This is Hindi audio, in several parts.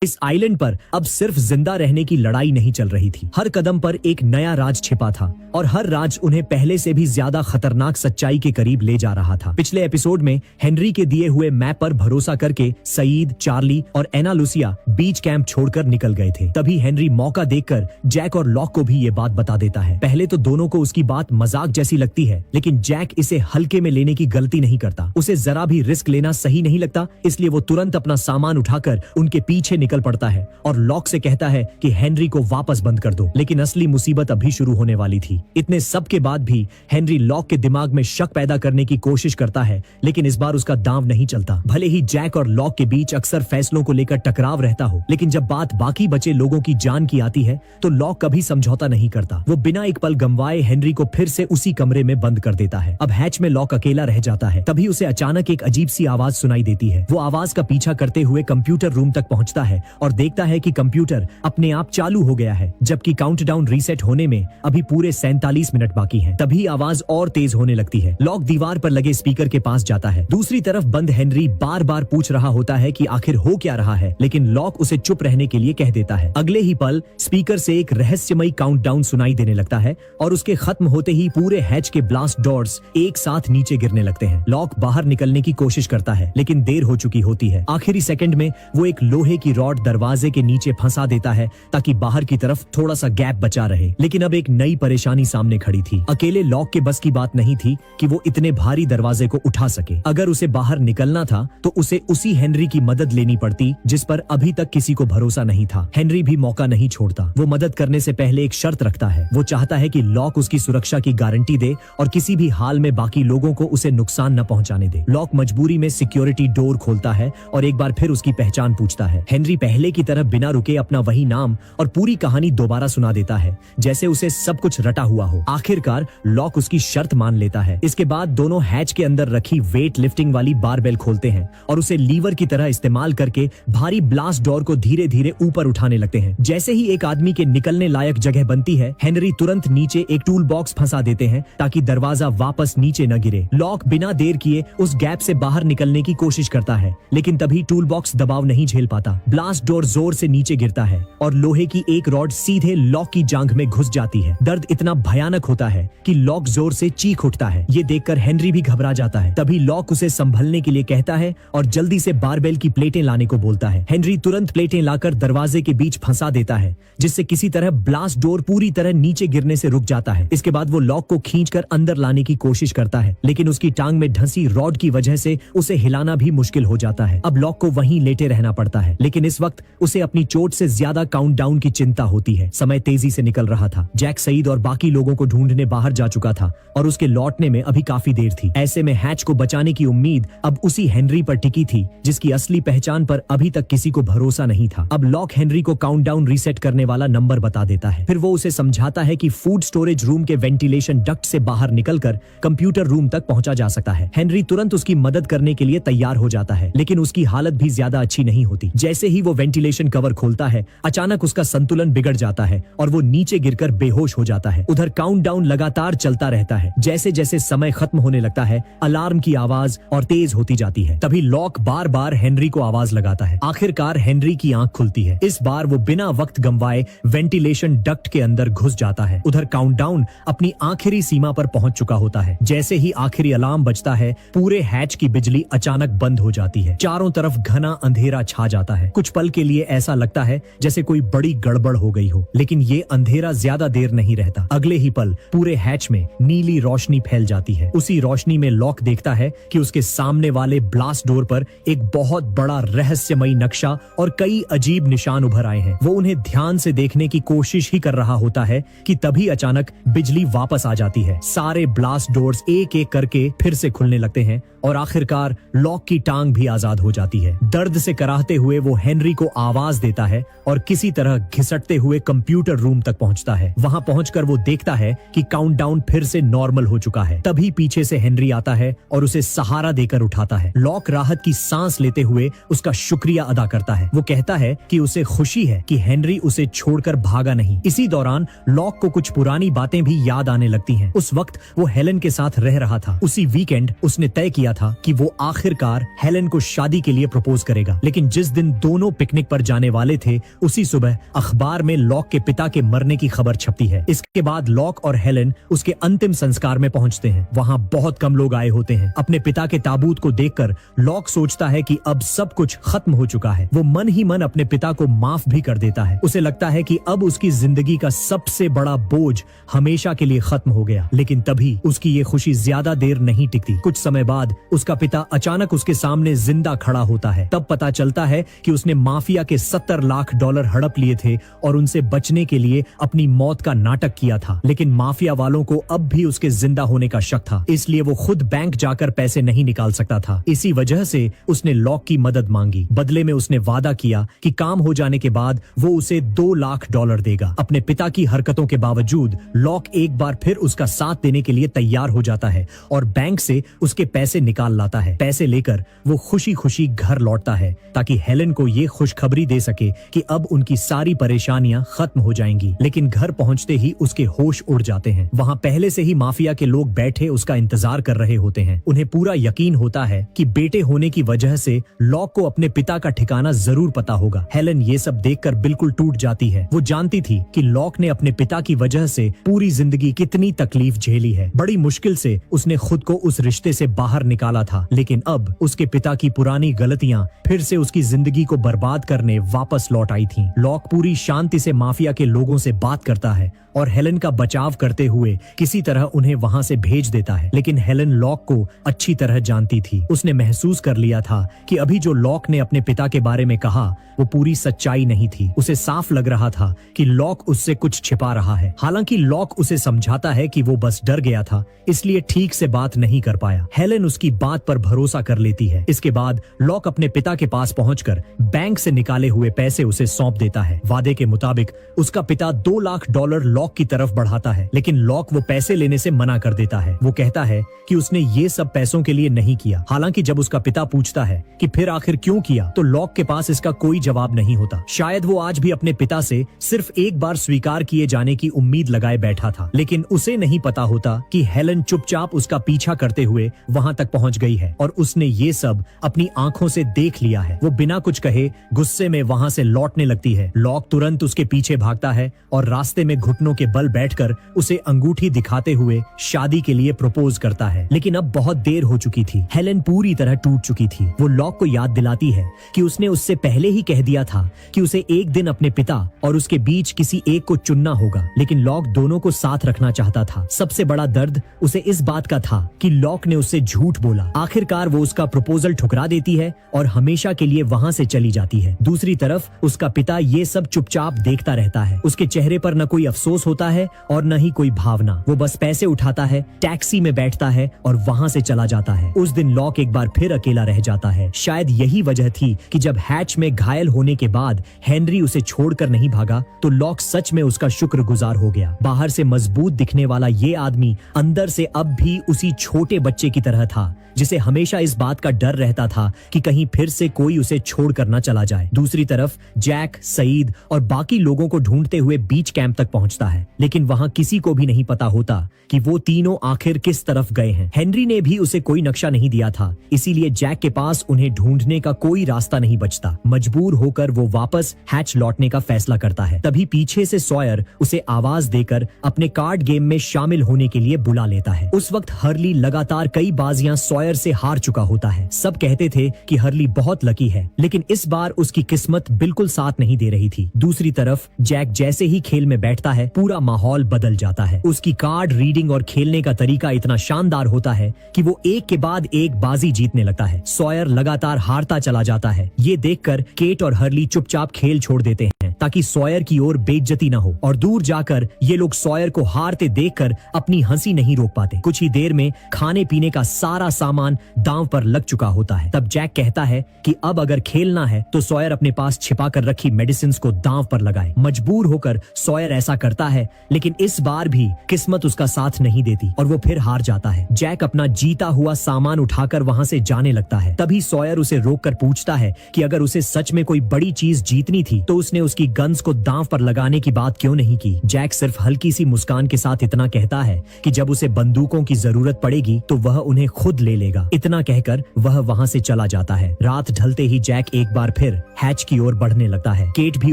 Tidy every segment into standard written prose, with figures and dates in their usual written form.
इस आइलैंड पर अब सिर्फ जिंदा रहने की लड़ाई नहीं चल रही थी। हर कदम पर एक नया राज छिपा था और हर राज उन्हें पहले से भी ज्यादा खतरनाक सच्चाई के करीब ले जा रहा था। पिछले एपिसोड में हेनरी के दिए हुए मैप पर भरोसा करके सईद, चार्ली और एना लुसिया बीच कैंप छोड़कर निकल गए थे। तभी हेनरी मौका देखकर जैक और लॉक को भी ये बात बता देता है। पहले तो दोनों को उसकी बात मजाक जैसी लगती है, लेकिन जैक इसे हल्के में लेने की गलती नहीं करता। उसे जरा भी रिस्क लेना सही नहीं लगता, इसलिए वो तुरंत अपना सामान उठाकर उनके पीछे निकल पड़ता है और लॉक से कहता है कि हेनरी को वापस बंद कर दो। लेकिन असली मुसीबत अभी शुरू होने वाली थी। इतने सब के बाद भी हेनरी लॉक के दिमाग में शक पैदा करने की कोशिश करता है, लेकिन इस बार उसका दांव नहीं चलता। भले ही जैक और लॉक के बीच अक्सर फैसलों को लेकर टकराव रहता हो, लेकिन जब बात बाकी बचे लोगों की जान की आती है तो लॉक कभी समझौता नहीं करता। वो बिना एक पल गंवाए हेनरी को फिर से उसी कमरे में बंद कर देता है। अब हैच में लॉक अकेला रह जाता है। तभी उसे अचानक एक अजीब सी आवाज सुनाई देती है। वो आवाज का पीछा करते हुए कंप्यूटर रूम तक पहुंचता है और देखता है कि कंप्यूटर अपने आप चालू हो गया है, जबकि काउंटडाउन रीसेट होने में अभी पूरे 47 मिनट बाकी हैं। तभी आवाज और तेज होने लगती है। लॉक दीवार पर लगे स्पीकर के पास जाता है। दूसरी तरफ बंद हेनरी बार बार पूछ रहा होता है कि आखिर हो क्या रहा है, लेकिन लॉक उसे चुप रहने के लिए कह देता है। अगले ही पल स्पीकर से एक रहस्यमयी काउंटडाउन सुनाई देने लगता है और उसके खत्म होते ही पूरे हैच के ब्लास्ट डोर्स एक साथ नीचे गिरने लगते हैं। लॉक बाहर निकलने की कोशिश करता है, लेकिन देर हो चुकी होती है। आखिरी सेकंड में वो एक लोहे की रॉड दरवाजे के नीचे फंसा देता है ताकि बाहर की तरफ थोड़ा सा गैप बचा रहे। लेकिन अब एक नई परेशानी सामने खड़ी थी। अकेले लॉक के बस की बात नहीं थी कि वो इतने भारी दरवाजे को उठा सके। अगर उसे बाहर निकलना था तो उसे उसी हेनरी की मदद लेनी पड़ती जिस पर अभी तक किसी को भरोसा नहीं था। हेनरी भी मौका नहीं छोड़ता। वो मदद करने से पहले एक शर्त रखता है। वो चाहता है कि लॉक उसकी सुरक्षा की गारंटी दे और किसी भी हाल में बाकी लोगों को उसे नुकसान न पहुंचाने दे। लॉक मजबूरी में सिक्योरिटी डोर खोलता है और एक बार फिर उसकी पहचान पूछता है। हेनरी पहले की तरह बिना रुके अपना वही नाम और पूरी कहानी दोबारा सुना देता है, जैसे उसे सब कुछ रटा हुआ हो। आखिरकार लॉक उसकी शर्त मान लेता है। इसके बाद दोनों हैच के अंदर रखी वेट लिफ्टिंग वाली बारबेल खोलते हैं और उसे लीवर की तरह इस्तेमाल करके भारी ब्लास्ट डोर को धीरे धीरे ऊपर उठाने लगते हैं। जैसे ही एक आदमी के निकलने लायक जगह बनती है, हेनरी तुरंत नीचे एक टूल बॉक्स फंसा देते हैं ताकि दरवाजा वापस नीचे न गिरे। लॉक बिना देर किए उस गैप से बाहर निकलने की कोशिश करता है, लेकिन तभी टूल बॉक्स दबाव नहीं झेल पाता। ब्लास्ट डोर जोर से नीचे गिरता है और लोहे की एक रॉड सीधे लॉक की जांघ में घुस जाती है। दर्द इतना भयानक होता है कि लॉक जोर से चीख उठता है। ये देखकर हेनरी भी घबरा जाता है। तभी लॉक उसे संभलने के लिए कहता है और जल्दी से बारबेल की प्लेटें लाने को बोलता है। हेनरी तुरंत प्लेटें लाकर दरवाजे के बीच फंसा देता है, जिससे किसी तरह ब्लास्ट डोर पूरी तरह नीचे गिरने से रुक जाता है। इसके बाद वो लॉक को खींचकर अंदर लाने की कोशिश करता है, लेकिन उसकी टांग में धंसी रॉड की वजह से उसे हिलाना भी मुश्किल हो जाता है। अब लॉक को वहीं लेटे रहना पड़ता है, लेकिन इस वक्त उसे अपनी चोट से ज्यादा काउंटडाउन की चिंता होती है। समय तेजी से निकल रहा था। जैक, सईद और बाकी लोगों को ढूंढने बाहर जा चुका था और उसके लौटने में अभी काफी देर थी। ऐसे में हैच को बचाने की उम्मीद अब उसी हेनरी पर टिकी थी, जिसकी असली पहचान पर अभी तक किसी को भरोसा नहीं था। अब लॉक हेनरी को काउंटडाउन रीसेट करने वाला नंबर बता देता है। फिर वो उसे समझाता है कि फूड स्टोरेज रूम के वेंटिलेशन डक्ट से बाहर निकलकर कंप्यूटर रूम तक पहुंचा जा सकता है। हेनरी तुरंत उसकी मदद करने के लिए तैयार हो जाता है, लेकिन उसकी हालत भी ज्यादा अच्छी नहीं होती। जैसे ही वो वेंटिलेशन कवर खोलता है, अचानक उसका संतुलन बिगड़ जाता है और वो नीचे गिरकर बेहोश हो जाता है। उधर काउंटडाउन लगातार चलता रहता है। जैसे जैसे समय खत्म होने लगता है, अलार्म की आवाज और तेज होती जाती है। तभी लॉक बार बार हेनरी को आवाज लगाता है। आखिरकार हेनरी की आंख खुलती है। इस बार वो बिना वक्त गंवाए वेंटिलेशन डक्ट के अंदर घुस जाता है। उधर काउंटडाउन अपनी आखिरी सीमा पर पहुंच चुका होता है। जैसे ही आखिरी अलार्म बजता है, पूरे हैच की बिजली अचानक बंद हो जाती है। चारों तरफ घना अंधेरा छा जाता है। कुछ पल के लिए ऐसा लगता है जैसे कोई बड़ी गड़बड़ हो गई हो, लेकिन ये अंधेरा ज्यादा देर नहीं रहता। अगले ही पल पूरे हैच में नीली रोशनी फैल जाती है। उसी रोशनी में लॉक देखता है कि उसके सामने वाले ब्लास्ट डोर पर एक बहुत बड़ा रहस्यमयी नक्शा और कई अजीब निशान उभर आए हैं। वो उन्हें ध्यान से देखने की कोशिश ही कर रहा होता है कि तभी अचानक बिजली वापस आ जाती है। सारे ब्लास्ट डोर्स एक एक करके फिर से खुलने लगते हैं और आखिरकार लॉक की टांग भी आजाद हो जाती है। दर्द से कराहते हुए वो हेनरी को आवाज देता है और किसी तरह घिसटते हुए कंप्यूटर रूम तक पहुंचता है। वहां पहुंचकर वो देखता है कि काउंटडाउन फिर से नॉर्मल हो चुका है। तभी पीछे से हेनरी आता है और उसे सहारा देकर उठाता है। लॉक राहत की सांस लेते हुए उसका शुक्रिया अदा करता है। वो कहता है कि उसे खुशी है कि हेनरी उसे छोड़कर भागा नहीं। इसी दौरान लॉक को कुछ पुरानी बातें भी याद आने लगती हैं। उस वक्त वो हेलन के साथ रह रहा था। उसी वीकेंड उसने तय किया था कि वो आखिरकार हेलन को शादी के लिए प्रपोज करेगा, लेकिन जिस दिन दोनों दोनों पिकनिक पर जाने वाले थे, उसी सुबह अखबार में लॉक के पिता के मरने की खबर छपती है। इसके बाद लॉक और हेलेन उसके अंतिम संस्कार में पहुंचते हैं। वहां बहुत कम लोग आए होते हैं। अपने पिता के ताबूत को देखकर लॉक सोचता है कि अब सब कुछ खत्म हो चुका है। वो मन ही मन अपने पिता को माफ भी कर देता है। उसे लगता है कि अब उसकी जिंदगी का सबसे बड़ा बोझ हमेशा के लिए खत्म हो गया। लेकिन तभी उसकी ये खुशी ज्यादा देर नहीं टिकती। कुछ समय बाद उसका पिता अचानक उसके सामने जिंदा खड़ा होता है। तब पता चलता है कि उसने माफिया के 70 लाख डॉलर हड़प लिए थे और उनसे बचने के लिए अपनी मौत का नाटक किया था। लेकिन माफिया वालों को अब भी उसके जिंदा होने का शक था, इसलिए वो खुद बैंक जाकर पैसे नहीं निकाल सकता था। इसी वजह से उसने लॉक की मदद मांगी। बदले में उसने वादा किया कि काम हो जाने के बाद वो उसे 2 लाख डॉलर देगा। अपने पिता की हरकतों के बावजूद लॉक एक बार फिर उसका साथ देने के लिए तैयार हो जाता है और बैंक से उसके पैसे निकाल लाता है। पैसे लेकर वो खुशी खुशी घर लौटता है ताकि हेलेन को ये खुशखबरी दे सके कि अब उनकी सारी परेशानियां खत्म हो जाएंगी। लेकिन घर पहुंचते ही उसके होश उड़ जाते हैं। वहां पहले से ही माफिया के लोग बैठे उसका इंतजार कर रहे होते हैं। उन्हें पूरा यकीन होता है कि बेटे होने की वजह से लॉक को अपने पिता का ठिकाना जरूर पता होगा। हेलेन ये सब देखकर बिल्कुल टूट जाती है। वो जानती थी कि लॉक ने अपने पिता की वजह से पूरी जिंदगी कितनी तकलीफ झेली है। बड़ी मुश्किल से उसने खुद को उस रिश्ते से बाहर निकाला था, लेकिन अब उसके पिता की पुरानी गलतियां फिर से उसकी जिंदगी को बर्बाद करने वापस लौट आई थीं। लॉक पूरी शांति से माफिया के लोगों से बात करता है और हेलेन का बचाव करते हुए किसी तरह उन्हें वहां से भेज देता है। लेकिन हेलेन लॉक को अच्छी तरह जानती थी। उसने महसूस कर लिया था कि अभी जो लॉक ने अपने पिता के बारे में कहा वो पूरी सच्चाई नहीं थी। उसे साफ लग रहा था कि लॉक उससे कुछ छिपा रहा है। हालांकि लॉक उसे समझाता है कि वो बस डर गया था, इसलिए ठीक से बात नहीं कर पाया। हेलेन उसकी बात पर भरोसा कर लेती है। इसके बाद लॉक अपने पिता के पास पहुंचकर बैंक से निकाले हुए पैसे उसे सौंप देता है। वादे के मुताबिक उसका पिता 2 लाख डॉलर लॉक की तरफ बढ़ाता है, लेकिन लॉक वो पैसे लेने से मना कर देता है। वो कहता है कि उसने ये सब पैसों के लिए नहीं किया। हालांकि जब उसका पिता पूछता है कि फिर आखिर क्यों किया, तो लॉक के पास इसका कोई जवाब नहीं होता। शायद वो आज भी अपने पिता से सिर्फ एक बार स्वीकार किए जाने की उम्मीद लगाए बैठा था। लेकिन उसे नहीं पता होता कि हेलेन चुपचाप उसका पीछा करते हुए वहां तक पहुंच गई है और उसने ये सब अपनी आंखों से देख लिया है। वो बिना कुछ कहे गुस्से में वहां से लौटने लगती है। लॉक तुरंत उसके पीछे भागता है और रास्ते में घुटनों के बल बैठकर उसे अंगूठी दिखाते हुए शादी के लिए प्रपोज करता है। लेकिन अब बहुत देर हो चुकी थी। हेलेन पूरी तरह टूट चुकी थी। वो लॉक को याद दिलाती है कि उसने उससे पहले ही कह दिया था कि उसे एक दिन अपने पिता और उसके बीच किसी एक को चुनना होगा, लेकिन लॉक दोनों को साथ रखना चाहता था। सबसे बड़ा दर्द उसे इस बात का था कि लॉक ने उससे झूठ बोला। आखिरकार वो उसका प्रपोजल ठुकरा देती है और हमेशा के लिए वहां से चली जाती है। दूसरी तरफ उसका पिता ये सब चुपचाप देखता रहता है। उसके चेहरे पर न कोई अफसोस होता है और न ही कोई भावना। वो बस पैसे उठाता है, टैक्सी में बैठता है और वहां से चला जाता है। उस दिन लॉक एक बार फिर अकेला रह जाता है। शायद यही वजह थी कि जब हैच में घायल होने के बाद हेनरी उसे छोड़कर नहीं भागा, तो लॉक सच में उसका शुक्रगुजार हो गया। बाहर से मजबूत दिखने वाला ये आदमी अंदर से अब भी उसी छोटे बच्चे की तरह था, जिसे हमेशा इस बात का डर रहता था कि कहीं फिर से कोई उसे छोड़कर न चला जाए। दूसरी तरफ जैक, सईद और बाकी लोगों को ढूंढते हुए बीच कैंप तक पहुंचता है, लेकिन वहां किसी को भी नहीं पता होता कि वो तीनों आखिर किस तरफ गए हैं। हेनरी ने भी उसे कोई नक्शा नहीं दिया था, इसीलिए जैक के पास उन्हें ढूंढने का कोई रास्ता नहीं बचता। मजबूर होकर वो वापस हैच लौटने का फैसला करता है। तभी पीछे से सॉयर उसे आवाज देकर अपने कार्ड गेम में शामिल होने के लिए बुला लेता है। उस वक्त हर्ली लगातार कई बाजियां सॉयर से हार चुका होता है। सब कहते थे कि हर्ली बहुत लकी है, लेकिन इस बार उसकी किस्मत बिल्कुल साथ नहीं दे रही थी। दूसरी तरफ जैक जैसे ही खेल में बैठता है, पूरा माहौल बदल जाता है। उसकी कार्ड रीडिंग और खेलने का तरीका इतना शानदार होता है कि वो एक के बाद एक बाजी जीतने लगता है। सॉयर लगातार हारता चला जाता है। ये देखकर केट और हर्ली चुपचाप खेल छोड़ देते हैं ताकि सॉयर की ओर बेइज्जती न हो, और दूर जाकर ये लोग सॉयर को हारते देखकर अपनी हंसी नहीं रोक पाते। कुछ ही देर में खाने पीने का सारा सामान दांव पर लग चुका होता है। तब जैक कहता है कि अब अगर खेलना है तो सॉयर अपने पास छिपा कर रखी मेडिसिन्स को दांव पर लगाए। मजबूर होकर सॉयर ऐसा करता है, लेकिन इस बार भी किस्मत उसका साथ नहीं देती और वो फिर हार जाता है। जैक अपना जीता हुआ सामान उठाकर वहां से जाने लगता है। तभी सॉयर उसे रोककर पूछता है कि अगर उसे सच में कोई बड़ी चीज जीतनी थी तो उसने उसकी अपनी गन्स को दांव पर लगाने की बात क्यों नहीं की। जैक सिर्फ हल्की सी मुस्कान के साथ इतना कहता है कि जब उसे बंदूकों की जरूरत पड़ेगी तो वह उन्हें खुद ले लेगा। इतना कहकर वह वहां से चला जाता है। रात ढलते ही जैक एक बार फिर हैच की ओर बढ़ने लगता है। केट भी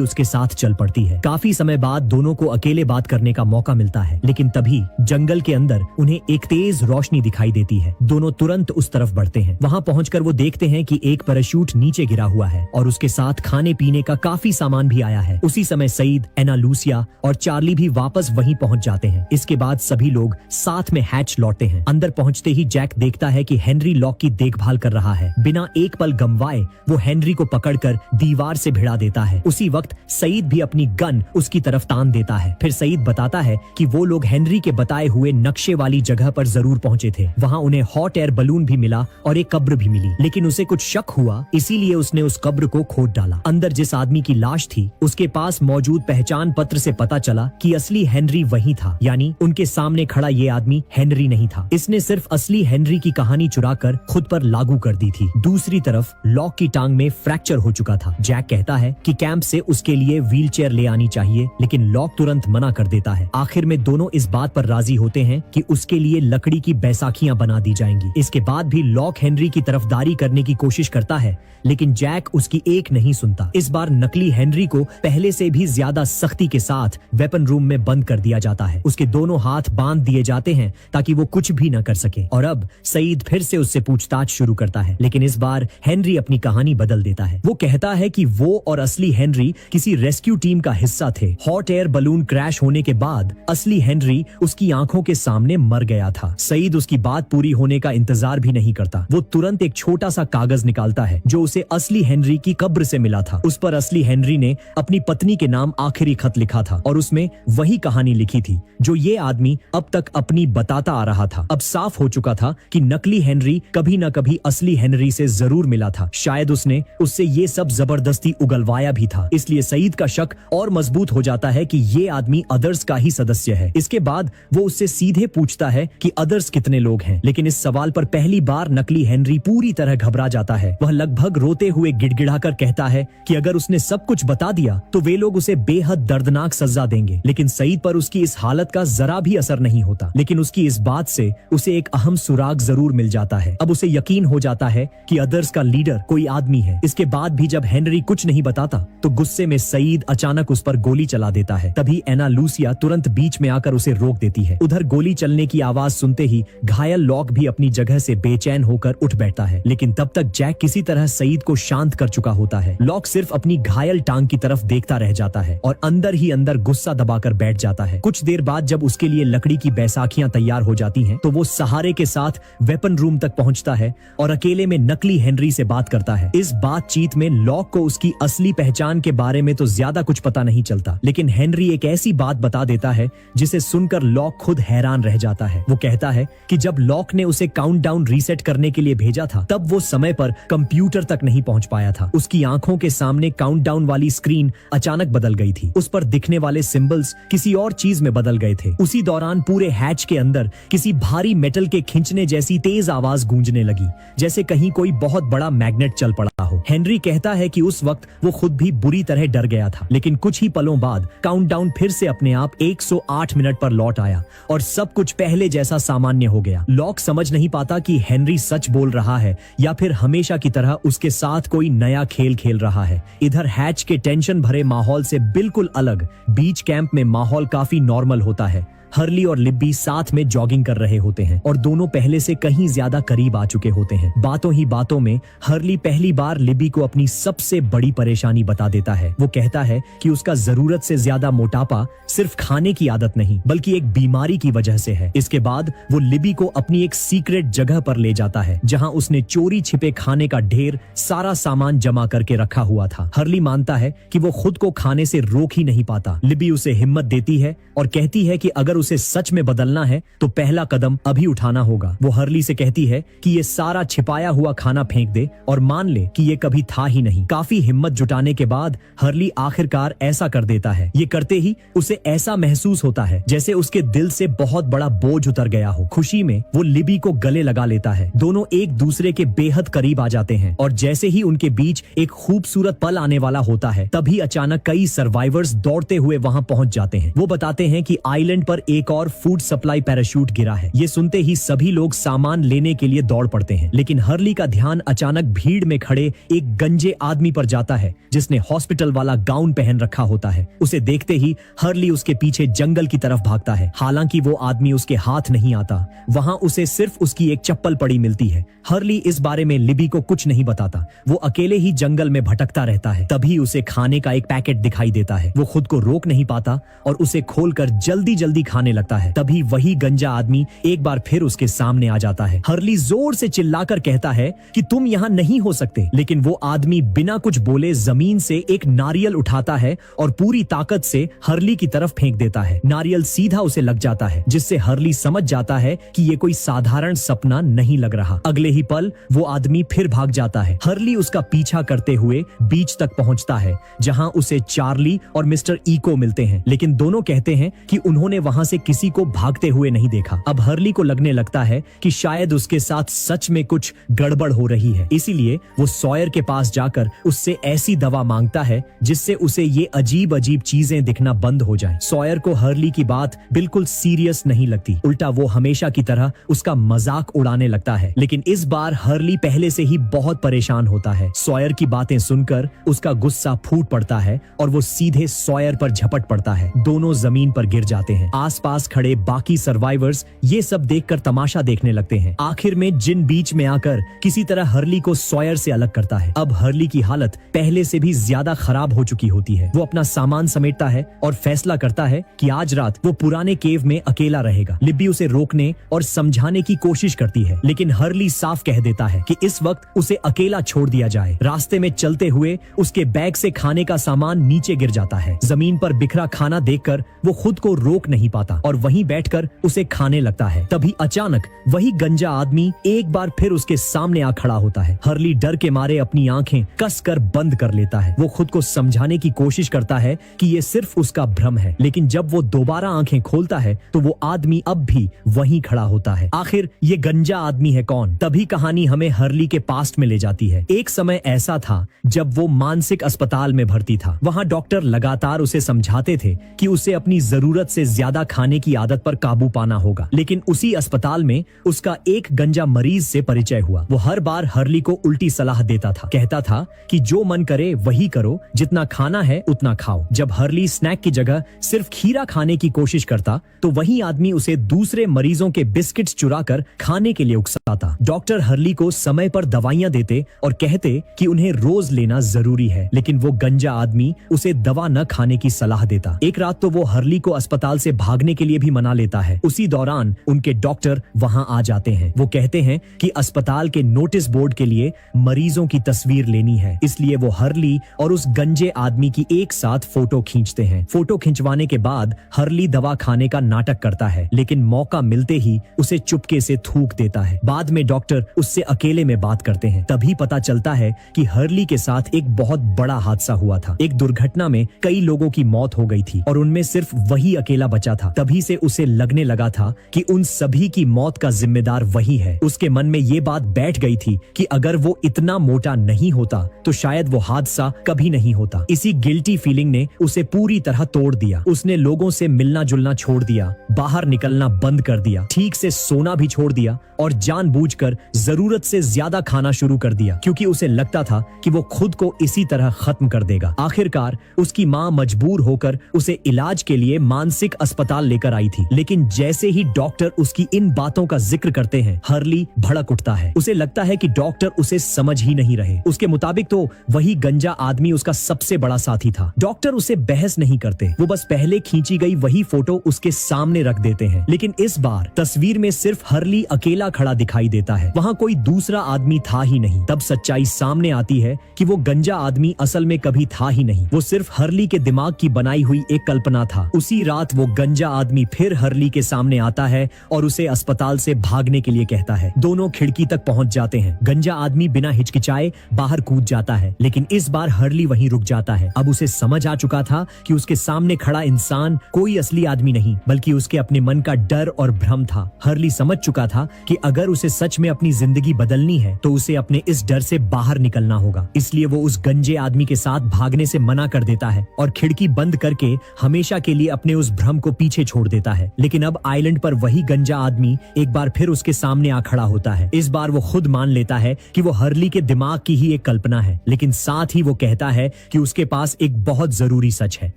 उसके साथ चल पड़ती है। काफी समय बाद दोनों को अकेले बात करने का मौका मिलता है, लेकिन तभी जंगल के अंदर उन्हें एक तेज रोशनी दिखाई देती है। दोनों तुरंत उस तरफ बढ़ते हैं। वहां पहुंचकर वो देखते हैं कि एक पैराशूट नीचे गिरा हुआ है और उसके साथ खाने पीने का काफी सामान भी आया है। उसी समय सईद, एना लूसिया और चार्ली भी वापस वहीं पहुंच जाते हैं। इसके बाद सभी लोग साथ में हैच लौटते हैं। अंदर पहुंचते ही जैक देखता है कि हेनरी लॉक की देखभाल कर रहा है। बिना एक पल गंवाए वो हेनरी को पकड़कर दीवार से भिड़ा देता है। उसी वक्त सईद भी अपनी गन उसकी तरफ तान देता है। फिर सईद बताता है कि वो लोग हेनरी के बताए हुए नक्शे वाली जगह पर जरूर पहुंचे थे। वहां उन्हें हॉट एयर बलून भी मिला और एक कब्र भी मिली, लेकिन उसे कुछ शक हुआ, इसीलिए उसने उस कब्र को खोद डाला। अंदर जिस आदमी की लाश थी उसके पास मौजूद पहचान पत्र से पता चला कि असली हेनरी वही था, यानी उनके सामने खड़ा ये आदमी हेनरी नहीं था। इसने सिर्फ असली हेनरी की कहानी चुराकर खुद पर लागू कर दी थी। दूसरी तरफ लॉक की टांग में फ्रैक्चर हो चुका था। जैक कहता है कि कैंप से उसके लिए व्हीलचेयर ले आनी चाहिए, लेकिन लॉक तुरंत मना कर देता है। आखिर में दोनों इस बात पर राजी होते हैं कि उसके लिए लकड़ी की बैसाखियां बना दी जाएंगी। इसके बाद भी लॉक हेनरी की तरफदारी करने की कोशिश करता है, लेकिन जैक उसकी एक नहीं सुनता। इस बार नकली हेनरी को पहले से भी ज्यादा सख्ती के साथ वेपन रूम में बंद कर दिया जाता है। उसके दोनों हाथ बांध दिए जाते हैं ताकि वो कुछ भी न कर सके। और अब सईद फिर से उससे पूछताछ शुरू करता है, लेकिन इस बार हेनरी अपनी कहानी बदल देता है। वो कहता है कि वो और असली हेनरी किसी रेस्क्यू टीम का हिस्सा थे। हॉट एयर बलून क्रैश होने के बाद असली हेनरी उसकी आंखों के सामने मर गया था। सईद उसकी बात पूरी होने का इंतजार भी नहीं करता। वो तुरंत एक छोटा सा कागज निकालता है जो उसे असली हेनरी की कब्र से मिला था। उस पर असली हेनरी ने अपनी पत्नी के नाम आखिरी खत लिखा था और उसमें वही कहानी लिखी थी जो ये आदमी अब तक अपनी बताता आ रहा था। अब साफ हो चुका था कि नकली हेनरी कभी न कभी असली हेनरी से जरूर मिला था। शायद उसने उससे ये सब जबरदस्ती उगलवाया भी था। इसलिए सईद का शक और मजबूत हो जाता है कि ये आदमी अदर्स का ही सदस्य है। इसके बाद वो उससे सीधे पूछता है कि अदर्स कितने लोग हैं, लेकिन इस सवाल पर पहली बार नकली हेनरी पूरी तरह घबरा जाता है। वह लगभग रोते हुए गिड़गिड़ाकर कहता है कि अगर उसने सब कुछ बता दिया तो वे लोग उसे बेहद दर्दनाक सजा देंगे। लेकिन सईद पर उसकी इस हालत का जरा भी असर नहीं होता, लेकिन उसकी इस बात से उसे एक अहम सुराग जरूर मिल जाता है। अब उसे यकीन हो जाता है कि अदर्स का लीडर कोई आदमी है। इसके बाद भी जब हेनरी कुछ नहीं बताता तो गुस्से में सईद अचानक उस पर गोली चला देता है। तभी एना लूसिया तुरंत बीच में आकर उसे रोक देती है। उधर गोली चलने की आवाज सुनते ही घायल लॉक भी अपनी जगह से बेचैन होकर उठ बैठता है, लेकिन तब तक जैक किसी तरह सईद को शांत कर चुका होता है। लॉक सिर्फ अपनी घायल टांग की तरफ देखता रह जाता है और अंदर ही अंदर गुस्सा दबाकर बैठ जाता है। कुछ देर बाद जब उसके लिए लकड़ी की बैसाखियां तैयार हो जाती हैं, तो वो सहारे के साथ वेपन रूम तक पहुंचता है और अकेले में नकली हेनरी से बात करता है। इस बातचीत में लॉक को उसकी असली पहचान के बारे में तो ज्यादा कुछ पता नहीं चलता, लेकिन हेनरी एक ऐसी बात बता देता है जिसे सुनकर लॉक खुद हैरान रह जाता है। वो कहता है कि जब लॉक ने उसे काउंटडाउन रीसेट करने के लिए भेजा था तब वो समय पर कंप्यूटर तक नहीं पहुंच पाया था। उसकी आंखों के सामने काउंटडाउन वाली स्क्रीन अचानक बदल गई थी। उस पर दिखने वाले सिंबल्स किसी और चीज में बदल गए थे। उसी दौरान पूरे हैच के अंदर किसी भारी मेटल के खींचने जैसी तेज आवाज गूंजने लगी, जैसे कहीं कोई बहुत बड़ा मैग्नेट चल पड़ा हो। हेनरी कहता है कि उस वक्त वो खुद भी बुरी तरह डर गया था, लेकिन कुछ ही पलों बाद काउंटडाउन फिर से अपने आप 108 मिनट पर लौट आया और सब कुछ पहले जैसा सामान्य हो गया। लॉक समझ नहीं पाता कि हेनरी सच बोल रहा है या फिर हमेशा की तरह उसके साथ कोई नया खेल खेल रहा है। इधर हैच के टेंशन भरे माहौल से बिल्कुल अलग बीच कैंप में माहौल काफी नॉर्मल होता है। हर्ली और लिब्बी साथ में जॉगिंग कर रहे होते हैं और दोनों पहले से कहीं ज्यादा करीब आ चुके होते हैं। बातों ही बातों में हर्ली पहली बार लिब्बी को अपनी सबसे बड़ी परेशानी बता देता है। वो कहता है कि उसका जरूरत से ज्यादा मोटापा सिर्फ खाने की आदत नहीं बल्कि एक बीमारी की वजह से है। इसके बाद वो लिब्बी को अपनी एक सीक्रेट जगह पर ले जाता है जहां उसने चोरी छिपे खाने का ढेर सारा सामान जमा करके रखा हुआ था। हर्ली मानता है कि वो खुद को खाने से रोक ही नहीं पाता। लिब्बी उसे हिम्मत देती है और कहती है कि अगर उसे सच में बदलना है तो पहला कदम अभी उठाना होगा। वो हर्ली से कहती है कि ये सारा छिपाया हुआ खाना फेंक दे और मान ले कि ये कभी था ही नहीं। काफी हिम्मत जुटाने के बाद हर्ली आखिरकार ऐसा कर देता है। ये करते ही उसे ऐसा महसूस होता है जैसे उसके दिल से बहुत बड़ा बोझ उतर गया हो। खुशी में वो लिबी को गले लगा लेता है। दोनों एक दूसरे के बेहद करीब आ जाते हैं और जैसे ही उनके बीच एक खूबसूरत पल आने वाला होता है तभी अचानक कई सर्वाइवर्स दौड़ते हुए वहां पहुंच जाते हैं। वो बताते हैं कि आइलैंड पर एक और फूड सप्लाई पैराशूट गिरा है। ये सुनते ही सभी लोग सामान लेने के लिए दौड़ पड़ते हैं, लेकिन हर्ली का ध्यान अचानक भीड़ में खड़े एक गंजे आदमी पर जाता है जिसने हॉस्पिटल वाला गाउन पहन रखा होता है। उसे देखते ही हर्ली उसके पीछे जंगल की तरफ भागता है। हालांकि वो आदमी उसके हाथ नहीं आता, वहां उसे सिर्फ उसकी एक चप्पल पड़ी मिलती है। हर्ली इस बारे में लिबी को कुछ नहीं बताता। वो अकेले ही जंगल में भटकता रहता है। तभी उसे खाने का एक पैकेट दिखाई देता है। वो खुद को रोक नहीं पाता और उसे खोलकर जल्दी जल्दी खाने लगता है। तभी वही गंजा आदमी एक बार फिर उसके सामने आ जाता है। हर्ली जोर से चिल्लाकर कहता है कि तुम यहाँ नहीं हो सकते, लेकिन वो आदमी बिना कुछ बोले जमीन से एक नारियल उठाता है और पूरी ताकत से हर्ली की तरफ फेंक देता है। नारियल सीधा उसे लग जाता है, जिससे हर्ली समझ जाता है कि ये कोई साधारण सपना नहीं लग रहा। अगले ही पल वो आदमी फिर भाग जाता है। हर्ली उसका पीछा करते हुए बीच तक पहुंचता है जहां उसे चार्ली और मिस्टर इको मिलते हैं, लेकिन दोनों कहते हैं कि उन्होंने वहां से किसी को भागते हुए नहीं देखा। अब हर्ली को लगने लगता है कि शायद उसके साथ सच में कुछ गड़बड़ हो रही है। इसीलिए वो सॉयर के पास जाकर उससे ऐसी दवा मांगता है जिससे उसे ये अजीब अजीब चीजें दिखना बंद हो जाए। सॉयर को हर्ली की बात बिल्कुल सीरियस नहीं लगती, उल्टा वो हमेशा की तरह उसका मजाक उड़ाने लगता है। लेकिन इस बार हर्ली पहले से ही बहुत परेशान होता है। सॉयर की बातें सुनकर उसका गुस्सा फूट पड़ता है और वो सीधे सॉयर पर झपट पड़ता है। दोनों जमीन पर गिर जाते हैं। आसपास खड़े बाकी सर्वाइवर्स ये सब देखकर तमाशा देखने लगते हैं। आखिर में जिन बीच में आकर किसी तरह हर्ली को सॉयर से अलग करता है। अब हर्ली की हालत पहले से भी ज्यादा खराब हो चुकी होती है। वो अपना सामान समेटता है और फैसला करता है कि आज रात वो पुराने केव में अकेला रहेगा। लिब्बी उसे रोकने और समझाने की कोशिश करती है, लेकिन हर्ली साफ कह देता है कि इस वक्त उसे अकेला छोड़ दिया जाए। रास्ते में चलते हुए उसके बैग से खाने का सामान नीचे गिर जाता है। जमीन पर बिखरा खाना देखकर वो खुद को रोक नहीं पाता और वहीं बैठकर उसे खाने लगता है। तभी अचानक वही गंजा आदमी एक बार फिर उसके सामने आ खड़ा होता है। हर्ली डर के मारे अपनी आंखें कसकर बंद कर लेता है। वो खुद को समझाने की कोशिश करता है कि ये सिर्फ उसका भ्रम है, लेकिन जब वो दोबारा आंखें खोलता है तो वो आदमी अब भी वहीं खड़ा होता है। आखिर ये गंजा आदमी है कौन? तभी कहानी हमें हर्ली के पास्ट में ले जाती है। एक समय ऐसा था जब वो मानसिक अस्पताल में भर्ती था। वहां डॉक्टर लगातार उसे समझाते थे कि उसे अपनी जरूरत से ज्यादा खाने की आदत पर काबू पाना होगा, लेकिन उसी अस्पताल में उसका एक गंजा मरीज से परिचय हुआ। वो हर बार हर्ली को उल्टी सलाह देता था। कहता था कि जो मन करे वही करो, जितना खाना है उतना खाओ। जब हर्ली स्नैक की जगह सिर्फ खीरा खाने की कोशिश करता तो वही आदमी उसे दूसरे मरीजों के बिस्किट्स चुराकर खाने के लिए उकसाता। डॉक्टर हर्ली को समय पर दवाइयां देते और कहते कि उन्हें रोज लेना जरूरी है, लेकिन वो गंजा आदमी उसे दवा न खाने की सलाह देता। एक रात तो वो हर्ली को अस्पताल से भागने के लिए भी मना लेता है। उसी दौरान उनके डॉक्टर वहां आ जाते हैं। वो कहते हैं कि अस्पताल के नोटिस बोर्ड के लिए मरीजों की तस्वीर लेनी है, इसलिए वो हर्ली और उस गंजे आदमी की एक साथ फोटो खींचते हैं। फोटो खिंचवाने के बाद हर्ली दवा खाने का नाटक करता है, लेकिन मौका मिलते ही उसे चुपके से थूक देता है। बाद में डॉक्टर उससे अकेले में बात करते हैं। तभी पता चलता है कि हर्ली के साथ एक बहुत बड़ा हादसा हुआ था। एक दुर्घटना में कई लोगों की मौत हो गई थी और उनमें सिर्फ वही अकेला बचा था। तभी से उसे लगने लगा था कि उन सभी की मौत का जिम्मेदार वही है। उसके मन में ये बात बैठ गई थी कि अगर वो इतना मोटा नहीं होता तो शायद वो हादसा कभी नहीं होता। इसी गिल्टी फीलिंग ने उसे पूरी तरह तोड़ दिया। उसने लोगों से मिलना जुलना छोड़ दिया, बाहर निकलना बंद कर दिया, ठीक से सोना भी छोड़ दिया और जानबूझकर जरूरत से ज्यादा खाना शुरू कर दिया, क्योंकि उसे लगता था कि वो खुद को इसी तरह खत्म कर देगा। आखिरकार उसकी माँ मजबूर होकर उसे इलाज के लिए मानसिक अस्पताल लेकर आई थी, लेकिन जैसे ही डॉक्टर उसकी इन बातों का जिक्र करते हैं हर्ली भड़क उठता है। उसे लगता है कि डॉक्टर उसे समझ ही नहीं रहे। उसके मुताबिक तो वही गंजा आदमी उसका सबसे बड़ा साथी था। डॉक्टर उसे बहस नहीं करते, वो बस पहले खींची गई वही फोटो उसके सामने रख देते हैं। लेकिन इस बार तस्वीर में सिर्फ हर्ली अकेला खड़ा दिखाई देता है, वहां कोई दूसरा आदमी था ही नहीं। तब सच्चाई सामने आती है कि वो गंजा आदमी असल में कभी था ही नहीं, वो सिर्फ हर्ली के दिमाग की बनाई हुई एक कल्पना था। उसी रात वो गंजा गंजा आदमी फिर हर्ली के सामने आता है और उसे अस्पताल से भागने के लिए कहता है। दोनों खिड़की तक पहुंच जाते हैं। गंजा आदमी बिना हिचकिचाए बाहर कूद जाता है, लेकिन इस बार हर्ली वहीं रुक जाता है। अब उसे समझ आ चुका था कि उसके सामने खड़ा इंसान कोई असली आदमी नहीं, बल्कि उसके अपने मन का डर और भ्रम था। हर्ली समझ चुका था कि अगर उसे सच में अपनी जिंदगी बदलनी है तो उसे अपने इस डर से बाहर निकलना होगा। इसलिए वो उस गंजे आदमी के साथ भागने से मना कर देता है और खिड़की बंद करके हमेशा के लिए अपने उस भ्रम को पीछे छोड़ देता है। लेकिन अब आइलैंड पर वही गंजा आदमी एक बार फिर उसके सामने आ खड़ा होता है। इस बार वो खुद मान लेता है कि वो हर्ली के दिमाग की ही एक कल्पना है, लेकिन साथ ही वो कहता है कि उसके पास एक बहुत जरूरी सच है।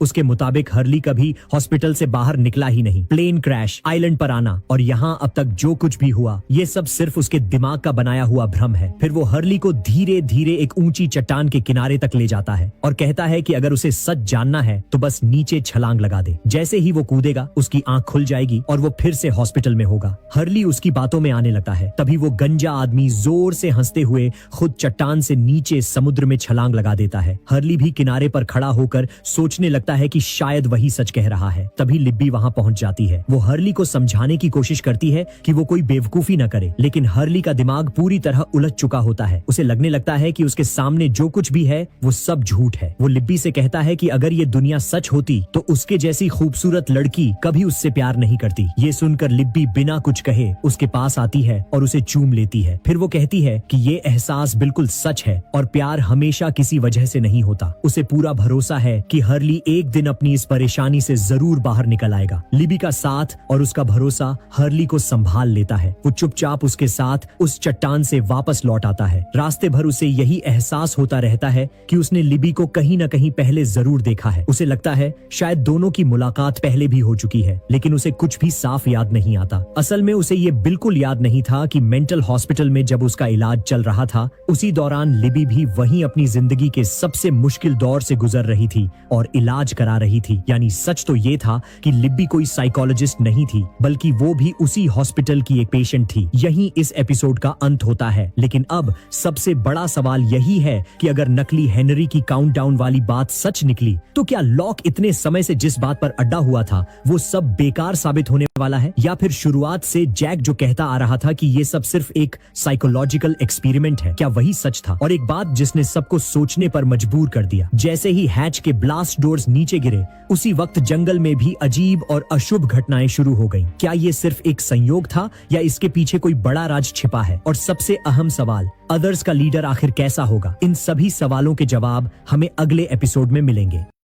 उसके मुताबिक हर्ली कभी हॉस्पिटल से बाहर निकला ही नहीं। प्लेन क्रैश, आइलैंड पर आना और यहाँ अब तक जो कुछ भी हुआ ये सब सिर्फ उसके दिमाग का बनाया हुआ भ्रम है। फिर वो हर्ली को धीरे धीरे एक ऊंची चट्टान के किनारे तक ले जाता है और कहता है कि अगर उसे सच जानना है तो बस नीचे छलांग लगा दे। जैसे ही वो कूदेगा उसकी आंख खुल जाएगी और वो फिर से हॉस्पिटल में होगा। हर्ली उसकी बातों में आने लगता है। तभी वो गंजा आदमी जोर से हंसते हुए खुद चट्टान से नीचे समुद्र में छलांग लगा देता है। हर्ली भी किनारे पर खड़ा होकर सोचने लगता है कि शायद वही सच कह रहा है। तभी लिब्बी वहां पहुंच जाती है। वो हर्ली को समझाने की कोशिश करती है कि वो कोई बेवकूफी न करे, लेकिन हर्ली का दिमाग पूरी तरह उलझ चुका होता है। उसे लगने लगता है कि उसके सामने जो कुछ भी है वो सब झूठ है। वो लिब्बी से कहता है कि अगर ये दुनिया सच होती तो उसके जैसी खूबसूरत लड़की कभी उससे प्यार नहीं करती। ये सुनकर लिब्बी बिना कुछ कहे उसके पास आती है और उसे चूम लेती है। फिर वो कहती है कि ये एहसास बिल्कुल सच है और प्यार हमेशा किसी वजह से नहीं होता। उसे पूरा भरोसा है कि हर्ली एक दिन अपनी इस परेशानी से जरूर बाहर निकल आएगा। लिब्बी का साथ और उसका भरोसा हर्ली को संभाल लेता है। वो चुपचाप उसके साथ उस चट्टान से वापस लौट आता है। रास्ते भर उसे यही एहसास होता रहता है कि उसने लिब्बी को कहीं न कहीं पहले जरूर देखा है। उसे लगता है शायद दोनों की मुलाकात पहले भी हो चुकी है, लेकिन उसे कुछ भी साफ याद नहीं आता। असल में उसे ये बिल्कुल याद नहीं था कि मेंटल हॉस्पिटल में जब उसका इलाज चल रहा था उसी दौरान लिब्बी भी वहीं अपनी जिंदगी के सबसे मुश्किल दौर से गुजर रही थी और इलाज करा रही थी। यानी सच तो ये था कि लिब्बी कोई साइकोलॉजिस्ट नहीं थी, बल्कि वो भी उसी हॉस्पिटल की एक पेशेंट थी। यहीं इस एपिसोड का अंत होता है। लेकिन अब सबसे बड़ा सवाल यही है कि अगर नकली हेनरी की काउंटडाउन वाली बात सच निकली तो क्या लॉक इतने समय से जिस बात पर अड्डा हुआ था वो सब बेकार साबित होने वाला है, या फिर शुरुआत से जैक जो कहता आ रहा था कि ये सब सिर्फ एक साइकोलॉजिकल एक्सपेरिमेंट है, क्या वही सच था? और एक बात जिसने सबको सोचने पर मजबूर कर दिया, जैसे ही हैच के ब्लास्ट डोर्स नीचे गिरे उसी वक्त जंगल में भी अजीब और अशुभ घटनाएं शुरू हो गईं। क्या ये सिर्फ एक संयोग था या इसके पीछे कोई बड़ा राज छिपा है? और सबसे अहम सवाल, अदर्स का लीडर आखिर कैसा होगा? इन सभी सवालों के जवाब हमें अगले एपिसोड में मिलेंगे।